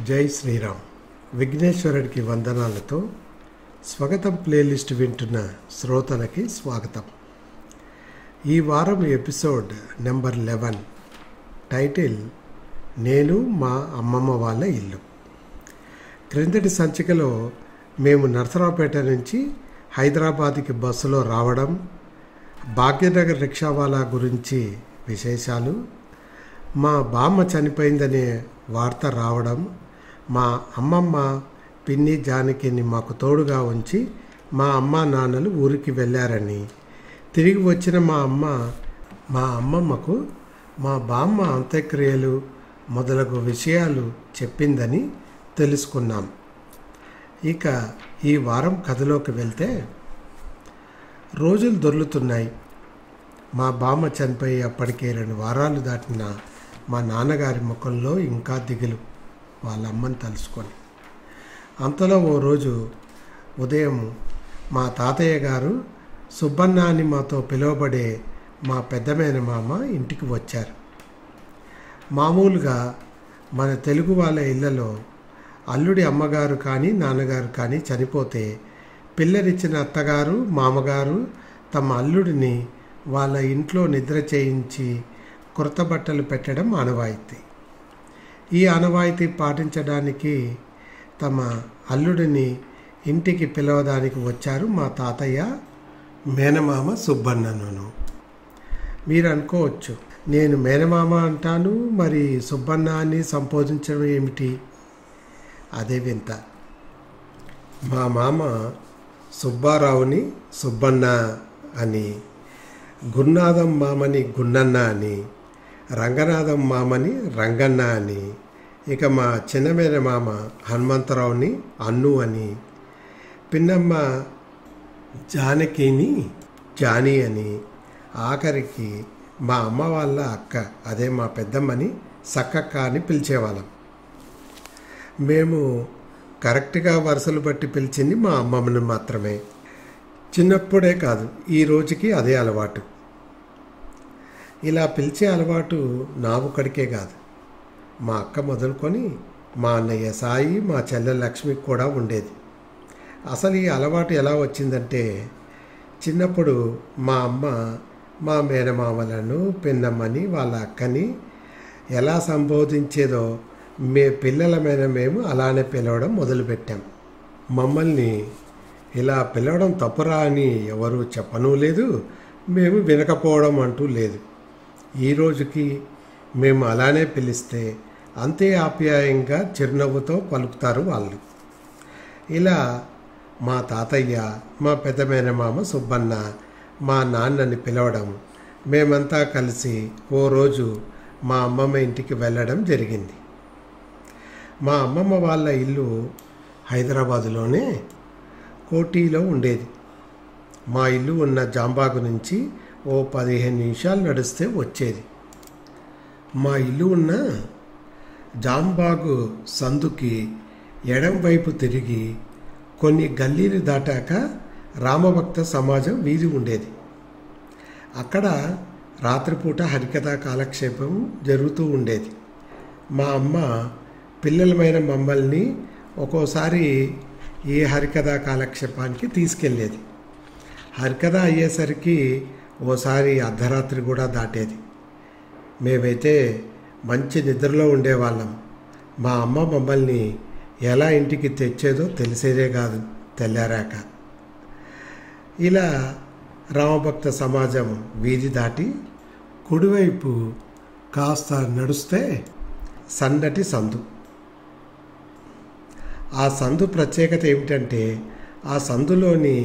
జై శ్రీరామ్. విఘ్నేశ్వరుడికి వందనాలతో స్వాగతం ప్లేలిస్ట్ వింటున్న శ్రోతలకి స్వాగతం. ఈ వారం ఎపిసోడ్ నెంబర్ 11, టైటిల్ నేను మా అమ్మమ్మ వాళ్ళ ఇల్లు. క్రిందటి సంచికలో మేము నరసరావుపేట నుంచి హైదరాబాద్కి బస్సులో రావడం, భాగ్యనగర్ రిక్షావాలా గురించి విశేషాలు, మా బామ్మ చనిపోయిందనే వార్త రావడం, మా అమ్మమ్మ పిన్ని జానకిని మాకు తోడుగా ఉంచి మా అమ్మ నాన్నలు ఊరికి వెళ్ళారని, తిరిగి వచ్చిన మా అమ్మమ్మకు మా బామ్మ అంత్యక్రియలు మొదలగు విషయాలు చెప్పిందని తెలుసుకున్నాం. ఇక ఈ వారం కథలోకి వెళ్తే, రోజులు దొర్లుతున్నాయి. మా బామ్మ చనిపోయి అప్పటికే 2 వారాలు దాటిన మా నాన్నగారి ముఖంలో ఇంకా దిగులు, వాళ్ళ అమ్మని తలుసుకొని. అంతలో ఓ రోజు ఉదయం మా తాతయ్య గారు సుబ్బన్న అని మాతో పిలువబడే మా పెద్ద మేనమామ ఇంటికి వచ్చారు. మామూలుగా మన తెలుగు వాళ్ళ ఇళ్లలో అల్లుడి అమ్మగారు కానీ నాన్నగారు కానీ చనిపోతే పిల్లనిచ్చిన అత్తగారు మామగారు తమ అల్లుడిని వాళ్ళ ఇంట్లో నిద్ర చేయించి కొత్త బట్టలు పెట్టడం ఆనవాయితీ. ఈ ఆనవాయితీ పాటించడానికి తమ అల్లుడిని ఇంటికి పిలవడానికి వచ్చారు మా తాతయ్య, మేనమామ సుబ్బన్నను. మీరు అనుకోవచ్చు, నేను మేనమామ అంటాను, మరి సుబ్బన్న అని సంబోధించడం ఏమిటి? అదే వింత. మా మామ సుబ్బారావుని సుబ్బన్న అని, గురునాథం మామని గున్నన్న అని, రంగనాథం మామని రంగన్న అని, ఇక మా చిన్నమేన మామ హనుమంతరావుని అన్ను అని, పిన్నమ్మ జానకిని జానీ అని, ఆఖరికి మా అమ్మ వాళ్ళ అక్క, అదే మా పెద్దమ్మని సక్కక్క అని పిలిచేవాళ్ళం. మేము కరెక్ట్గా వరుసలు బట్టి పిలిచింది మా అమ్మమ్మని మాత్రమే. చిన్నప్పుడే కాదు, ఈ రోజుకి అదే అలవాటు. ఇలా పిలిచే అలవాటు నా ఒక్కడికే కాదు, మా అక్క మొదలుకొని మా అన్నయ్య సాయి, మా చెల్లె లక్ష్మికి కూడా ఉండేది. అసలు ఈ అలవాటు ఎలా వచ్చిందంటే, చిన్నప్పుడు మా అమ్మ మా మేనమామలను పిన్నమ్మని వాళ్ళ అక్కని ఎలా సంబోధించేదో పిల్లలమైన మేము అలానే పిలవడం మొదలుపెట్టాం. మమ్మల్ని ఇలా పిలవడం తప్పురా అని ఎవరు చెప్పనూ లేదు, మేము వినకపోవడం అంటూ లేదు. ఈ రోజుకి మేము అలానే పిలిస్తే అంతే ఆప్యాయంగా చిరునవ్వుతో పలుకుతారు వాళ్ళు. ఇలా మా తాతయ్య, మా పెద్ద మేనమామ సుబ్బన్న, మా నాన్నని పిలవడం, మేమంతా కలిసి ఓ రోజు మా అమ్మమ్మ ఇంటికి వెళ్ళడం జరిగింది. మా అమ్మమ్మ వాళ్ళ ఇల్లు హైదరాబాదులోనే కోటిలో ఉండేది. మా ఇల్లు ఉన్న జాంబాగు నుంచి ఓ 15 నిమిషాలు నడిస్తే వచ్చేది. మా ఇల్లు ఉన్న జాంబాగు సందుకి ఎడం వైపు తిరిగి కొన్ని గల్లీలు దాటాక రామభక్త సమాజం వీధి ఉండేది. అక్కడ రాత్రిపూట హరికథా కాలక్షేపం జరుగుతూ ఉండేది. మా అమ్మ పిల్లలమైన మమ్మల్ని ఒక్కోసారి ఈ హరికథా కాలక్షేపానికి తీసుకెళ్ళేది. హరికథ అయ్యేసరికి ఓసారి అర్ధరాత్రి కూడా దాటేది. మేమైతే మంచి నిద్రలో ఉండేవాళ్ళం. మా అమ్మ మమ్మల్ని ఎలా ఇంటికి తెచ్చేదో తెలిసేదే కాదు తెల్లారాక. ఇలా రామభక్త సమాజం వీధి దాటి కుడివైపు కాస్త నడుస్తే సన్నటి సందు. ఆ సందు ప్రత్యేకత ఏమిటంటే, ఆ సందులోని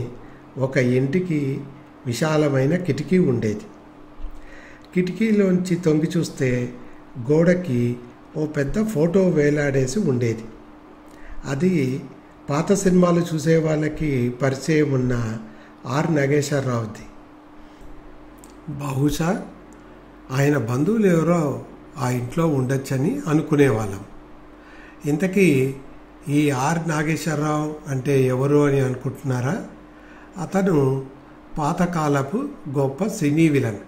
ఒక ఇంటికి విశాలమైన కిటికీ ఉండేది. కిటికీలోంచి తొంగి చూస్తే గోడకి ఓ పెద్ద ఫోటో వేలాడేసి ఉండేది. అది పాత సినిమాలు చూసే వాళ్ళకి పరిచయం ఉన్న ఆర్ నాగేశ్వరరావుది. బహుశా ఆయన బంధువులు ఎవరో ఆ ఇంట్లో ఉండొచ్చని అనుకునేవాళ్ళం. ఇంతకీ ఈ ఆర్ నాగేశ్వరరావు అంటే ఎవరు అని అనుకుంటున్నారా? అతను పాతకాలపు గొప్ప సినీ విలన్.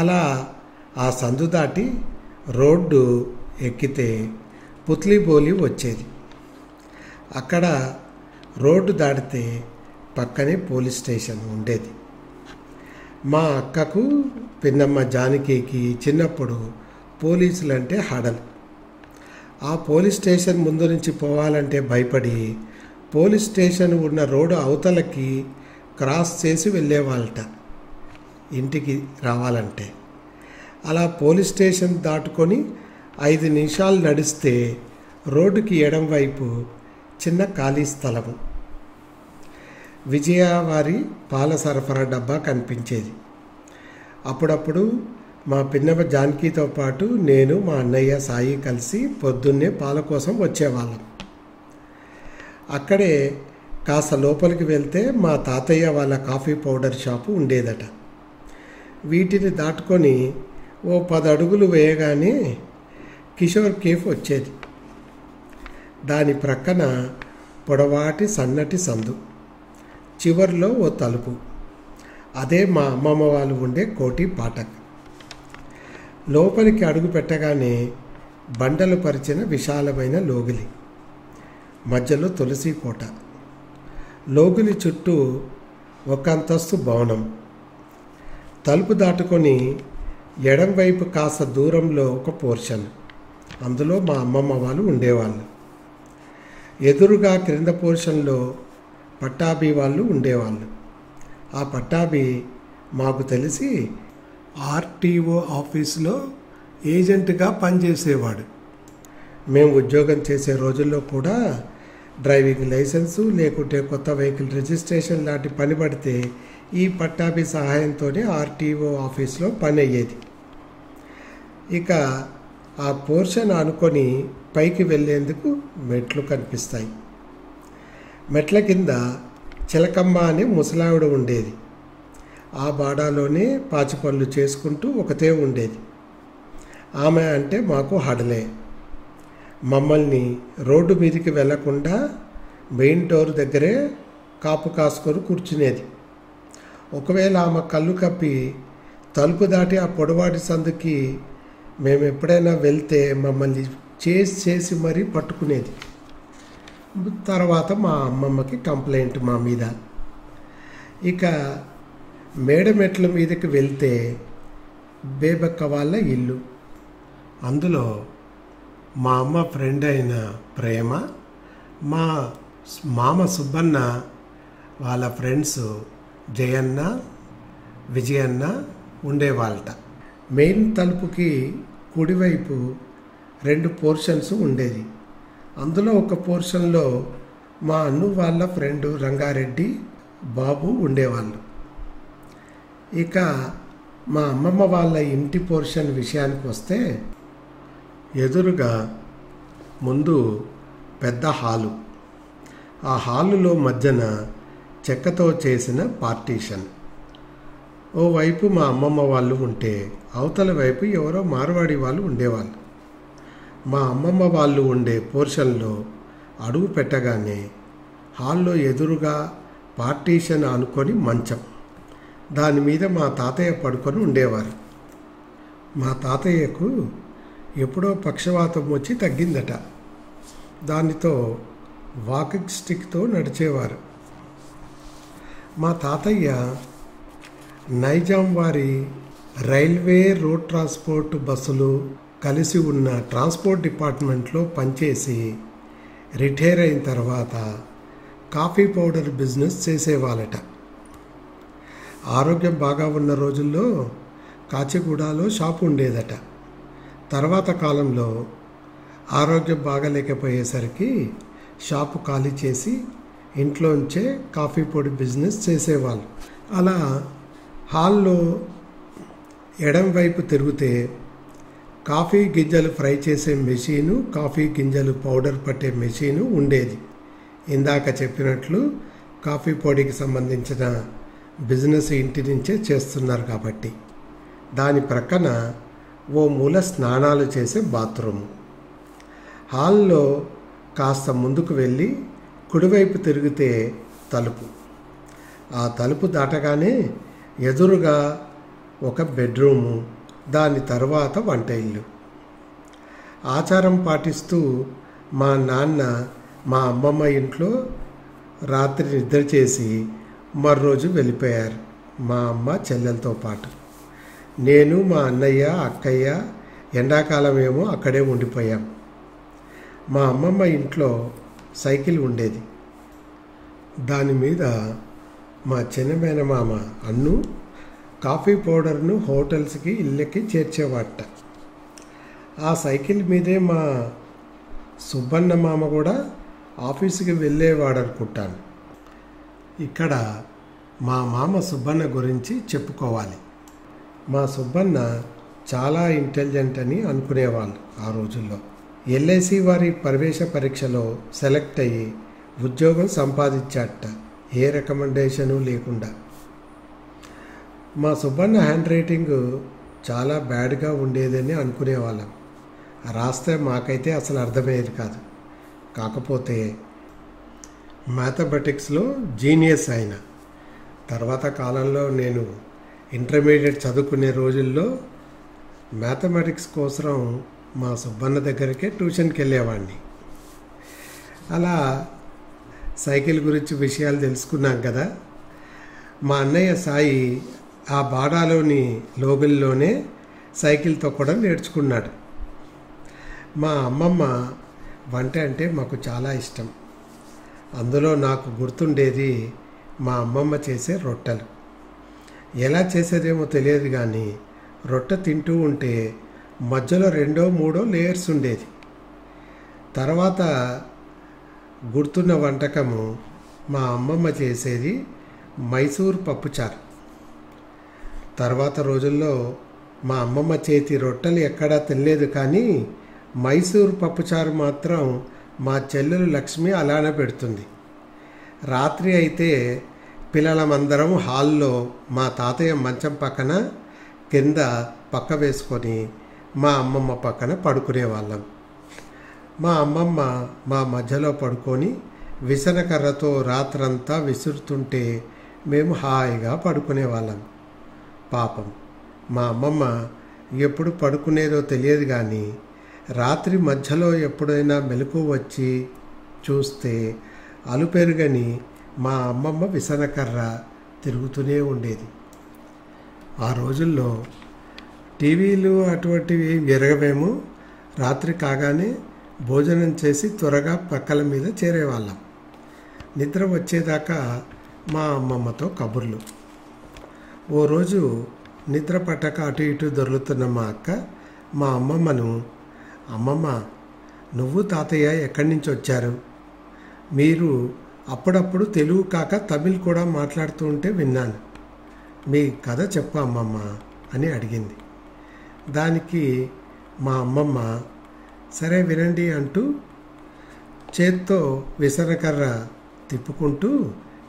అలా ఆ సందు దాటి రోడ్డు ఎక్కితే పుత్లిబోలి వచ్చేది. అక్కడ రోడ్డు దాటితే పక్కనే పోలీస్ స్టేషన్ ఉండేది. మా అక్కకు, పిన్నమ్మ జానకికి చిన్నప్పుడు పోలీసులంటే హడలు. ఆ పోలీస్ స్టేషన్ ముందు నుంచి పోవాలంటే భయపడి పోలీస్ స్టేషన్ ఉన్న రోడ్డు అవతలకి క్రాస్ చేసి వెళ్ళేవాళ్ళట ఇంటికి రావాలంటే. అలా పోలీస్ స్టేషన్ దాటుకొని 5 నిమిషాలు నడిస్తే రోడ్డుకి ఎడం వైపు చిన్న ఖాళీ స్థలము, విజయ వారి పాల సరఫరా డబ్బా కనిపించేది. అప్పుడప్పుడు మా పిన్నమ్మ జానకితో పాటు నేను, మా అన్నయ్య సాయి కలిసి పొద్దున్నే పాల కోసం వచ్చేవాళ్ళం. అక్కడే కాస్త లోపలికి వెళ్తే మా తాతయ్య వాళ్ళ కాఫీ పౌడర్ షాపు ఉండేదట. వీటిని దాటుకొని ఓ 10 అడుగులు వేయగానే కిషోర్ కేఫ్ వచ్చేది. దాని ప్రక్కన పొడవాటి సన్నటి సందు, చివర్లో ఓ తలుపు. అదే మా అమ్మమ్మ వాళ్ళు ఉండే కోటి పాఠక్. లోపలికి అడుగు పెట్టగానే బండలు పరిచిన విశాలమైన లోగిలి, మధ్యలో తులసి కోట, లోగిలి చుట్టూ ఒక అంతస్తు భవనం. తలుపు దాటుకొని ఎడం వైపు కాస్త దూరంలో ఒక పోర్షన్, అందులో మా అమ్మమ్మ వాళ్ళు ఉండేవాళ్ళు. ఎదురుగా క్రింద పోర్షన్లో పట్టాభి వాళ్ళు ఉండేవాళ్ళు. ఆ పట్టాభి మాకు తెలిసి ఆర్టీఓ ఆఫీసులో ఏజెంట్గా పనిచేసేవాడు. మేము ఉద్యోగం చేసే రోజుల్లో కూడా డ్రైవింగ్ లైసెన్సు లేకుంటే కొత్త వెహికల్ రిజిస్ట్రేషన్ లాంటి పని పడితే ఈ పట్టాభి సహాయంతోనే ఆర్టీఓ ఆఫీస్లో పని అయ్యేది. ఇక ఆ పోర్షన్ అనుకొని పైకి వెళ్ళేందుకు మెట్లు కనిపిస్తాయి. మెట్ల కింద చిలకమ్మ అనే ముసలావిడ ఉండేది. ఆ బాడాలోనే పాచి పనులు చేసుకుంటూ ఒకతే ఉండేది. ఆమె అంటే మాకు హడలే. మమ్మల్ని రోడ్డు మీదకి వెళ్లకుండా మెయిన్ డోర్ దగ్గరే కాపు కాసుకొని కూర్చునేది. ఒకవేళ ఆమె కళ్ళు కప్పి తలుపు దాటి ఆ పొడవాటి సందుకి మేము ఎప్పుడైనా వెళ్తే మమ్మల్ని చేసి మరీ పట్టుకునేది. తర్వాత మా అమ్మమ్మకి కంప్లైంట్ మా మీద. ఇక మేడమెట్ల మీదకి వెళ్తే బేబక్క వాళ్ళ ఇల్లు. అందులో మా అమ్మ ఫ్రెండ్ అయిన ప్రేమ, మా మామ సుబ్బన్న వాళ్ళ ఫ్రెండ్స్ జయన్న, విజయన్న ఉండేవాళ్ళట. మెయిన్ తలుపుకి కుడివైపు 2 పోర్షన్స్ ఉండేది. అందులో ఒక పోర్షన్లో మా అన్ను వాళ్ళ ఫ్రెండు రంగారెడ్డి, బాబు ఉండేవాళ్ళు. ఇక మా అమ్మమ్మ వాళ్ళ ఇంటి పోర్షన్ విషయానికి వస్తే ఎదురుగా ముందు పెద్ద హాలు. ఆ హాలులో మధ్యన చెక్కతో చేసిన పార్టీషన్. ఓవైపు మా అమ్మమ్మ వాళ్ళు ఉంటే అవతల వైపు ఎవరో మార్వాడి వాళ్ళు ఉండేవాళ్ళు. మా అమ్మమ్మ వాళ్ళు ఉండే పోర్షన్లో అడుగు పెట్టగానే హాల్లో ఎదురుగా పార్టీషన్ అనుకొని మంచం, దాని మీద మా తాతయ్య పడుకొని ఉండేవారు. మా తాతయ్యకు ఎప్పుడో పక్షవాతం వచ్చి తగ్గిందట. దానితో వాకింగ్ స్టిక్తో నడిచేవారు. మా తాతయ్య నైజాం వారి రైల్వే, రోడ్ ట్రాన్స్పోర్ట్ బస్సులు కలిసి ఉన్న ట్రాన్స్పోర్ట్ డిపార్ట్మెంట్లో పనిచేసి రిటైర్ అయిన తర్వాత కాఫీ పౌడర్ బిజినెస్ చేసేవాళ్ళట. ఆరోగ్యం బాగా ఉన్న రోజుల్లో కాచిగూడలో షాపు ఉండేదట. తర్వాత కాలంలో ఆరోగ్యం బాగాలేకపోయేసరికి షాపు ఖాళీ చేసి ఇంట్లోంచే కాఫీ పొడి బిజినెస్ చేసేవాళ్ళు. అలా హాల్లో ఎడం వైపు తిరిగితే కాఫీ గింజలు ఫ్రై చేసే మెషీను, కాఫీ గింజలు పౌడర్ పట్టే మెషీను ఉండేది. ఇందాక చెప్పినట్లు కాఫీ పొడికి సంబంధించిన బిజినెస్ ఇంటి నుంచే చేస్తున్నారు కాబట్టి. దాని ప్రక్కన ఓ మూల స్నానాలు చేసే బాత్రూము. హాల్లో కాస్త ముందుకు వెళ్ళి కుడివైపు తిరిగితే తలుపు. ఆ తలుపు దాటగానే ఎదురుగా ఒక బెడ్రూము, దాని తర్వాత వంట ఇల్లు. ఆచారం పాటిస్తూ మా నాన్న మా అమ్మమ్మ ఇంట్లో రాత్రి నిద్ర చేసి మర్రోజు వెళ్ళిపోయారు మా అమ్మ చెల్లెలతో పాటు. నేను మా అన్నయ్య అక్కయ్య ఎండాకాలం ఏమో అక్కడే ఉండిపోయాం. మా అమ్మమ్మ ఇంట్లో సైకిల్ ఉండేది. దాని మీద మా చిన్న మేనమామ అన్ను కాఫీ పౌడర్ను హోటల్స్కి ఇళ్ళకి చేర్చేవాట. ఆ సైకిల్ మీదే మా సుబ్బన్న మామ కూడా ఆఫీసుకి వెళ్ళేవాడు అనుకుంటాను. ఇక్కడ మా మామ సుబ్బన్న గురించి చెప్పుకోవాలి. మా సుబ్బన్న చాలా ఇంటెలిజెంట్ అని అనుకునేవాళ్ళు ఆ రోజుల్లో. ఎల్ఐసి వారి ప్రవేశ పరీక్షలో సెలెక్ట్ అయ్యి ఉద్యోగం సంపాదించాట, ఏ రికమెండేషను లేకుండా. మా సుబ్బన్న హ్యాండ్ రైటింగ్ చాలా బ్యాడ్గా ఉండేదని అనుకునేవాళ్ళం. రాస్తే మాకైతే అసలు అర్థమయ్యేది కాదు. కాకపోతే మ్యాథమెటిక్స్లో జీనియస్ ఆయన. తర్వాత కాలంలో నేను ఇంటర్మీడియట్ చదువుకునే రోజుల్లో మ్యాథమెటిక్స్ కోసం మా సుబ్బన్న దగ్గరికే ట్యూషన్కి వెళ్ళేవాడిని. అలా సైకిల్ గురించి విషయాలు తెలుసుకున్నాం కదా. మా అన్నయ్య సాయి ఆ బాడాలోని లోబెల్లోనే సైకిల్ తొక్కడం నేర్చుకున్నాడు. మా అమ్మమ్మ వంట అంటే మాకు చాలా ఇష్టం. అందులో నాకు గుర్తుండేది మా అమ్మమ్మ చేసే రొట్టెలు. ఎలా చేసేదేమో తెలియదు కానీ రొట్టె తింటూ ఉంటే మధ్యలో 2 3 లేయర్స్ ఉండేది. తర్వాత గుర్తున్న వంటకము మా అమ్మమ్మ చేసేది మైసూర్ పప్పుచారు. తర్వాత రోజుల్లో మా అమ్మమ్మ చేతి రొట్టెలు ఎక్కడా తినలేదు, కానీ మైసూర్ పప్పుచారు మాత్రం మా చెల్లెలు లక్ష్మి అలానే పెడుతుంది. రాత్రి అయితే పిల్లలమందరం హాల్లో మా తాతయ్య మంచం పక్కన కింద పక్క వేసుకొని మా అమ్మమ్మ పక్కన పడుకునేవాళ్ళం. మా అమ్మమ్మ మా మధ్యలో పడుకొని విసనకర్రతో రాత్రంతా విసురుతుంటే మేము హాయిగా పడుకునేవాళ్ళం. పాపం మా అమ్మమ్మ ఎప్పుడు పడుకునేదో తెలియదు, కానీ రాత్రి మధ్యలో ఎప్పుడైనా మెలకువ వచ్చి చూస్తే అలుపెరుగని మా అమ్మమ్మ విసనకర్ర తిరుగుతూనే ఉండేది. ఆ రోజుల్లో టీవీలు అటువంటివి ఎరగవేమో. రాత్రి కాగానే భోజనం చేసి త్వరగా పక్కల మీద చేరేవాళ్ళం. నిద్ర వచ్చేదాకా మా అమ్మమ్మతో కబుర్లు. ఓ రోజు నిద్ర పట్టక అటు ఇటు దొర్లుతున్న మా అక్క మా అమ్మమ్మను, అమ్మమ్మ నువ్వు తాతయ్య ఎక్కడి నుంచి వచ్చారు? మీరు అప్పుడప్పుడు తెలుగు కాక తమిళ్ కూడా మాట్లాడుతూ ఉంటే విన్నాను. మీ కథ చెప్పు అమ్మమ్మ అని అడిగింది. దానికి మా అమ్మమ్మ సరే వినండి అంటూ చేత్తో విసనకర్ర తిప్పుకుంటూ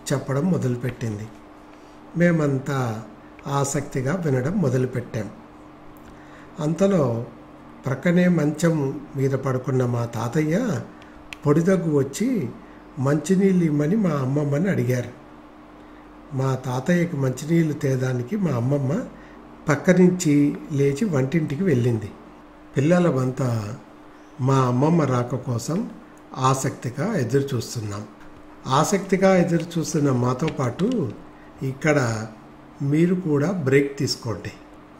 చెప్పడం మొదలుపెట్టింది. మేమంతా ఆసక్తిగా వినడం మొదలుపెట్టాం. అంతలో ప్రక్కనే మంచం మీద పడుకున్న మా తాతయ్య పొడిదగ్గు వచ్చి మంచినీళ్ళు ఇమ్మని మా అమ్మమ్మని అడిగారు. మా తాతయ్యకి మంచినీళ్ళు తేదానికి మా అమ్మమ్మ పక్క నుంచి లేచి వంటింటికి వెళ్ళింది. పిల్లలమంతా మా అమ్మమ్మ రాక కోసం ఆసక్తిగా ఎదురు చూస్తున్నాం. ఆసక్తిగా ఎదురు చూస్తున్న మాతో పాటు ఇక్కడ మీరు కూడా బ్రేక్ తీసుకోండి.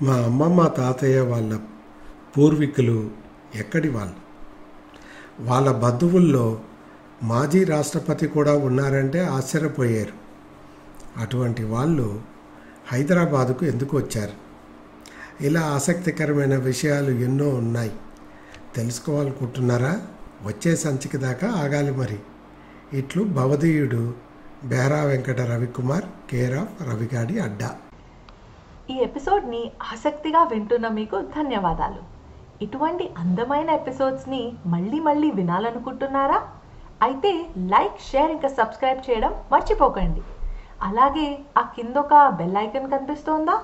మా అమ్మమ్మ తాతయ్య వాళ్ళ పూర్వీకులు ఎక్కడి వాళ్ళు? వాళ్ళ బంధువుల్లో మాజీ రాష్ట్రపతి కూడా ఉన్నారంటే ఆశ్చర్యపోయారు. అటువంటి వాళ్ళు హైదరాబాదుకు ఎందుకు వచ్చారు? ఇలా ఆసక్తికరమైన విషయాలు ఎన్నో ఉన్నాయి. తెలుసుకోవాలనుకుంటున్నారా? వచ్చే సంచిక దాకా ఆగాలి మరి. ఇట్లు భవదీయుడు బెహరా వెంకట రవికుమార్, కేర్ ఆఫ్ రవిగాడి అడ్డా. ఈ ఎపిసోడ్ని ఆసక్తిగా వింటున్న మీకు ధన్యవాదాలు. ఇటువంటి అందమైన ఎపిసోడ్స్ని మళ్ళీ మళ్ళీ వినాలనుకుంటున్నారా? అయితే లైక్, షేర్ ఇంకా సబ్స్క్రైబ్ చేయడం మర్చిపోకండి. అలాగే ఆ కిందొక బెల్ ఐకాన్ కనిపిస్తోందా?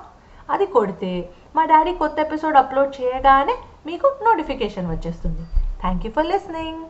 అది కొడితే మా డాడీ కొత్త ఎపిసోడ్ అప్లోడ్ చేయగానే మీకు నోటిఫికేషన్ వచ్చేస్తుంది. Thank you for listening.